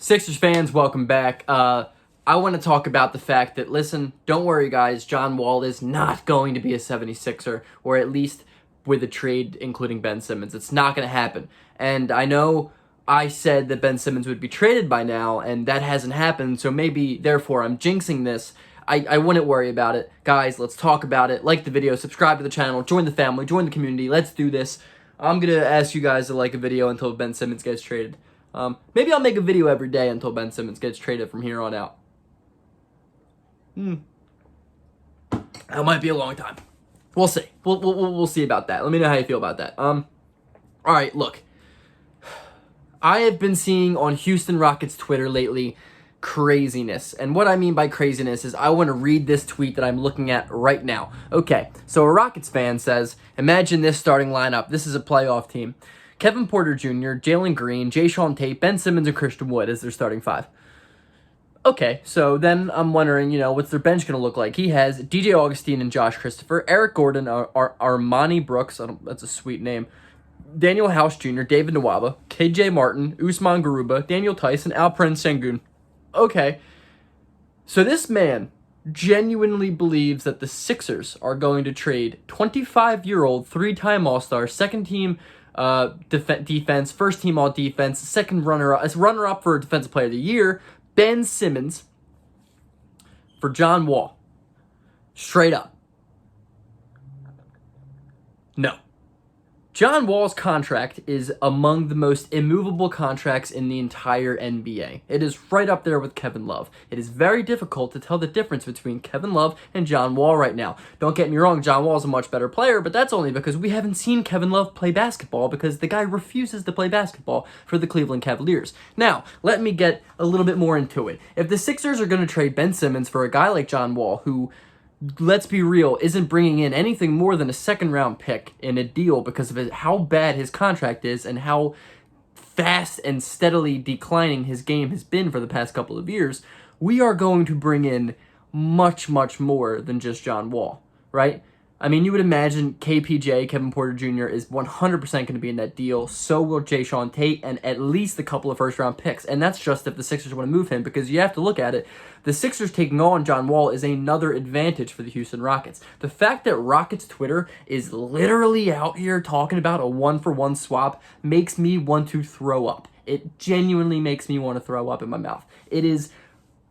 Sixers fans, welcome back. I want to talk about the fact that, listen, don't worry, guys. John Wall is not going to be a 76er, or at least with a trade including Ben Simmons. It's not going to happen. And I know I said that Ben Simmons would be traded by now, and that hasn't happened, so maybe, therefore, I'm jinxing this. I wouldn't worry about it. Guys, let's talk about it. Like the video, subscribe to the channel, join the family, join the community. Let's do this. I'm going to ask you guys to like a video until Ben Simmons gets traded. Maybe I'll make a video every day until Ben Simmons gets traded from here on out. That might be a long time. We'll see. We'll see about that. Let me know how you feel about that. All right, look. I have been seeing on Houston Rockets Twitter lately craziness. And what I mean by craziness is I want to read this tweet that I'm looking at right now. Okay, so a Rockets fan says, imagine this starting lineup. This is a playoff team. Kevin Porter Jr., Jalen Green, Jae'Sean Tate, Ben Simmons, and Christian Wood as their starting five. Okay, so then I'm wondering, what's their bench going to look like? He has DJ Augustine and Josh Christopher, Eric Gordon, Armani Brooks, that's a sweet name, Daniel House Jr., David Nwaba, KJ Martin, Usman Garuba, Daniel Tice, and Alperen Sengun. Okay, so this man genuinely believes that the Sixers are going to trade 25-year-old, three-time All-Star, second-team defense, first-team All-Defense, second runner-up for Defensive Player of the Year, Ben Simmons, for John Wall. Straight up. No. John Wall's contract is among the most immovable contracts in the entire NBA. It is right up there with Kevin Love. It is very difficult to tell the difference between Kevin Love and John Wall right now. Don't get me wrong, John Wall is a much better player, but that's only because we haven't seen Kevin Love play basketball because the guy refuses to play basketball for the Cleveland Cavaliers. Now, let me get a little bit more into it. If the Sixers are going to trade Ben Simmons for a guy like John Wall, who, let's be real, isn't bringing in anything more than a second-round pick in a deal because of how bad his contract is and how fast and steadily declining his game has been for the past couple of years, we are going to bring in much, much more than just John Wall, right? I mean, you would imagine KPJ, Kevin Porter Jr., is 100% going to be in that deal. So will Jae'Sean Tate and at least a couple of first-round picks. And that's just if the Sixers want to move him, because you have to look at it. The Sixers taking on John Wall is another advantage for the Houston Rockets. The fact that Rockets Twitter is literally out here talking about a one-for-one swap makes me want to throw up. It genuinely makes me want to throw up in my mouth. It is,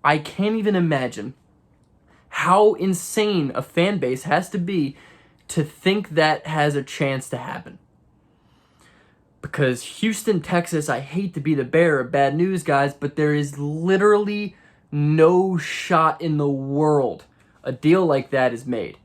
I can't even imagine how insane a fan base has to be to think that has a chance to happen. Because Houston, Texas, I hate to be the bearer of bad news, guys, but there is literally no shot in the world a deal like that is made.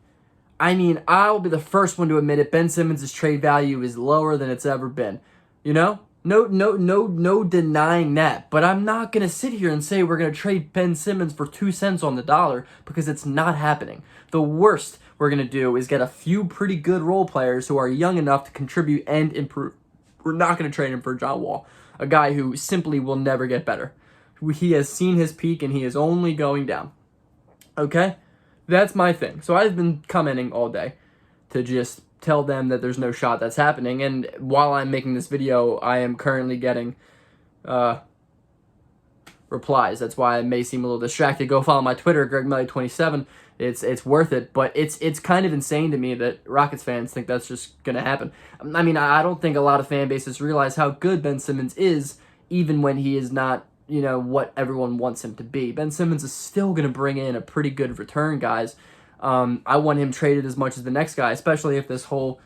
I mean, I'll be the first one to admit it. Ben Simmons' trade value is lower than it's ever been. No denying that. But I'm not going to sit here and say we're going to trade Ben Simmons for 2 cents on the dollar because it's not happening. The worst we're going to do is get a few pretty good role players who are young enough to contribute and improve. We're not going to trade him for John Wall, a guy who simply will never get better. He has seen his peak and he is only going down. Okay? That's my thing. So I've been commenting all day to just tell them that there's no shot that's happening. And while I'm making this video, I am currently getting replies. That's why I may seem a little distracted. Go follow my Twitter, GregMelly27. It's worth it, but it's kind of insane to me that Rockets fans think that's just going to happen. I mean, I don't think a lot of fan bases realize how good Ben Simmons is, even when he is not, what everyone wants him to be. Ben Simmons is still going to bring in a pretty good return, guys. I want him traded as much as the next guy, especially if this whole,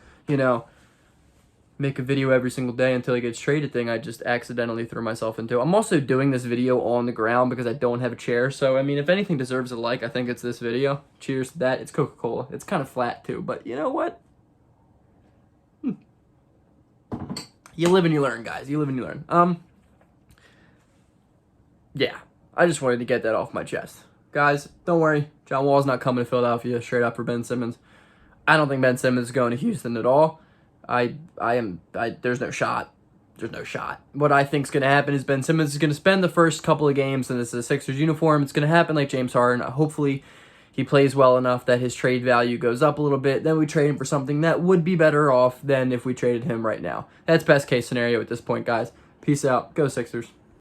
make a video every single day until he gets traded thing I just accidentally threw myself into. I'm also doing this video on the ground because I don't have a chair. So, I mean, if anything deserves a like, I think it's this video. Cheers to that. It's Coca-Cola. It's kind of flat, too. But you know what? You live and you learn, guys. You live and you learn. Yeah. I just wanted to get that off my chest. Guys, don't worry. John Wall's not coming to Philadelphia straight up for Ben Simmons. I don't think Ben Simmons is going to Houston at all. There's no shot. There's no shot. What I think is going to happen is Ben Simmons is going to spend the first couple of games in this Sixers uniform. It's going to happen like James Harden. Hopefully he plays well enough that his trade value goes up a little bit. Then we trade him for something that would be better off than if we traded him right now. That's best case scenario at this point, guys. Peace out. Go Sixers.